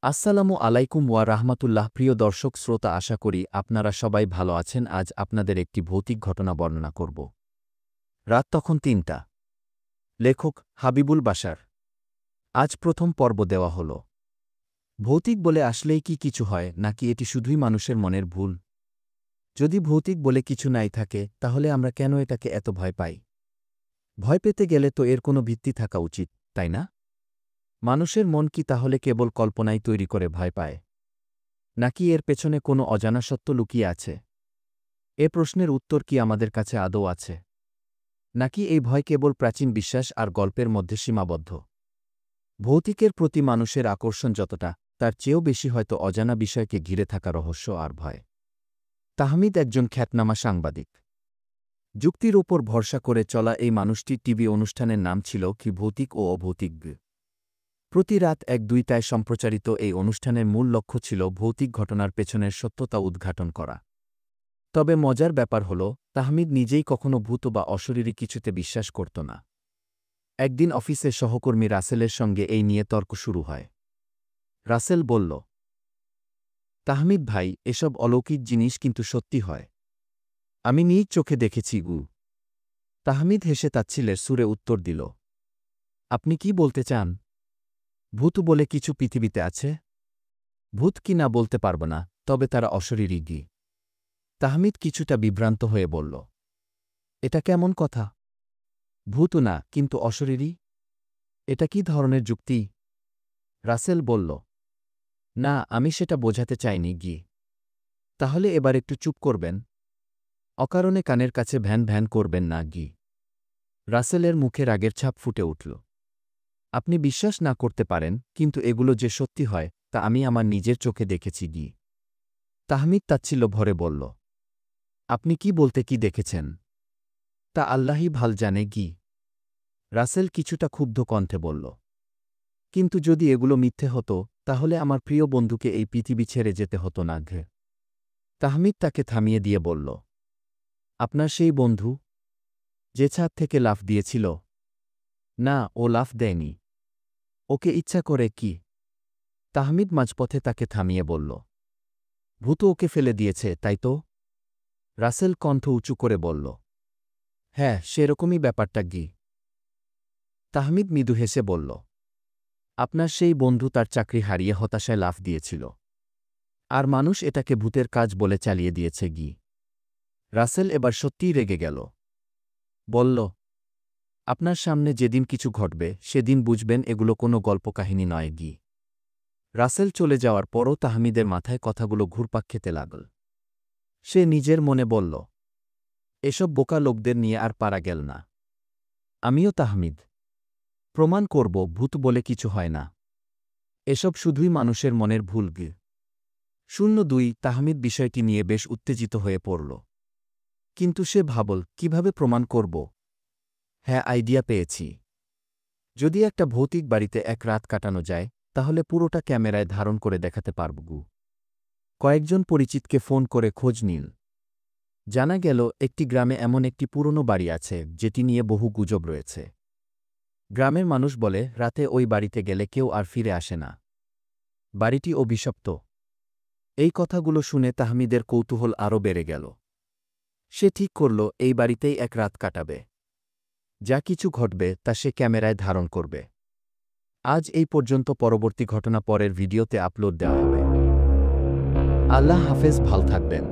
আসসালামু আলাইকুম ওয়া রাহমাতুল্লাহ। প্রিয় দর্শক শ্রোতা, আশা করি আপনারা সবাই ভালো আছেন। আজ আপনাদের একটি ভৌতিক ঘটনা বর্ণনা করব। রাত তখন ৩টা। লেখক হাবিবুল বাশার। আজ প্রথম পর্ব দেওয়া হল। ভৌতিক বলে আসলেই কি কিছু হয়, নাকি এটি শুধুই মানুষের মনের ভুল? যদি ভৌতিক বলে কিছু নাই থাকে, তাহলে আমরা কেন এটাকে এত ভয় পাই? ভয় পেতে গেলে তো এর কোনো ভিত্তি থাকা উচিত, তাই না? মানুষের মন কি তাহলে কেবল কল্পনাই তৈরি করে ভয় পায়, নাকি এর পেছনে কোনো অজানা সত্য লুকিয়ে আছে? এ প্রশ্নের উত্তর কি আমাদের কাছে আদৌ আছে, নাকি এই ভয় কেবল প্রাচীন বিশ্বাস আর গল্পের মধ্যে সীমাবদ্ধ? ভৌতিকের প্রতি মানুষের আকর্ষণ যতটা, তার চেয়েও বেশি হয়তো অজানা বিষয়কে ঘিরে থাকা রহস্য আর ভয়। তাহমিদ একজন খ্যাতনামা সাংবাদিক। যুক্তির ওপর ভরসা করে চলা এই মানুষটির টিভি অনুষ্ঠানের নাম ছিল কি ভৌতিক ও অভৌতিক। প্রতি রাত ১-২টায় সম্প্রচারিত এই অনুষ্ঠানের মূল লক্ষ্য ছিল ভৌতিক ঘটনার পেছনের সত্যতা উদ্ঘাটন করা। তবে মজার ব্যাপার হল, তাহমিদ নিজেই কখনো ভূত বা অশরীরী কিছুতে বিশ্বাস করত না। একদিন অফিসে সহকর্মী রাসেলের সঙ্গে এই নিয়ে তর্ক শুরু হয়। রাসেল বলল, তাহমিদ ভাই, এসব অলৌকিক জিনিস কিন্তু সত্যি হয়। আমি নিজ চোখে দেখেছি। তাহমিদ হেসে তাচ্ছিলের সুরে উত্তর দিল, আপনি কি বলতে চান? ভূত বলে কিছু পৃথিবীতে আছে? ভূত কি না বলতে পারব না, তবে তারা অশরীরী। তাহমিদ কিছুটা বিভ্রান্ত হয়ে বলল, এটা কেমন কথা? ভূত না, কিন্তু অশরীরী? এটা কি ধরনের যুক্তি? রাসেল বলল, না, আমি সেটা বোঝাতে চাইনি। তাহলে এবার একটু চুপ করবেন? অকারণে কানের কাছে ভ্যান ভ্যান করবেন না। রাসেলের মুখে রাগের ছাপ ফুটে উঠল। আপনি বিশ্বাস না করতে পারেন, কিন্তু এগুলো যে সত্যি হয়, তা আমি আমার নিজের চোখে দেখেছি। তাহমিদ তাচ্ছিল্য ভরে বলল, আপনি কি বলতে কি দেখেছেন? তা আল্লাহই ভাল জানে। রাসেল কিছুটা ক্ষুব্ধ কণ্ঠে বলল, কিন্তু যদি এগুলো মিথ্যে হতো, তাহলে আমার প্রিয় বন্ধুকে এই পৃথিবী ছেড়ে যেতে হতো না। তাহমিদ তাকে থামিয়ে দিয়ে বলল, আপনার সেই বন্ধু যে ছাদ থেকে লাফ দিয়েছিল? না, ও লাফ দেয়নি। ওকে ইচ্ছা করে কি? তাহমিদ মাঝপথে তাকে থামিয়ে বলল, ভূত ওকে ফেলে দিয়েছে, তাই তো? রাসেল কণ্ঠ উঁচু করে বলল, হ্যাঁ, সেরকমই ব্যাপারটা। তাহমিদ মৃদু হেসে বলল, আপনার সেই বন্ধু তার চাকরি হারিয়ে হতাশায় লাফ দিয়েছিল, আর মানুষ এটাকে ভূতের কাজ বলে চালিয়ে দিয়েছে। রাসেল এবার সত্যিই রেগে গেল। বলল, আপনার সামনে যেদিন কিছু ঘটবে, সেদিন বুঝবেন এগুলো কোনো গল্পকাহিনী নয়। রাসেল চলে যাওয়ার পরও তাহমিদের মাথায় কথাগুলো ঘুরপাক খেতে লাগল। সে নিজের মনে বলল, এসব বোকা লোকদের নিয়ে আর পারা গেল না। আমিও তাহমিদ। প্রমাণ করব ভূত বলে কিছু হয় না। এসব শুধুই মানুষের মনের ভুল। ০২ তাহমিদ বিষয়টি নিয়ে বেশ উত্তেজিত হয়ে পড়ল। কিন্তু সে ভাবল, কিভাবে প্রমাণ করব? হ্যাঁ, আইডিয়া পেয়েছি। যদি একটা ভৌতিক বাড়িতে এক রাত কাটানো যায়, তাহলে পুরোটা ক্যামেরায় ধারণ করে দেখাতে পারব। কয়েকজন পরিচিতকে ফোন করে খোঁজ নিল। জানা গেল, একটি গ্রামে এমন একটি পুরনো বাড়ি আছে যেটি নিয়ে বহু গুজব রয়েছে। গ্রামের মানুষ বলে, রাতে ওই বাড়িতে গেলে কেউ আর ফিরে আসে না। বাড়িটি অভিশপ্ত। এই কথাগুলো শুনে তাহমিদের কৌতূহল আরও বেড়ে গেল। সে ঠিক করল, এই বাড়িতেই এক রাত কাটাবে। যা কিছু ঘটবে তা সে ক্যামেরায় ধারণ করবে। আজ এই পর্যন্ত। পরবর্তী ঘটনা পরের ভিডিওতে আপলোড দেওয়া হবে। আল্লাহ হাফেজ, ভাল থাকবেন।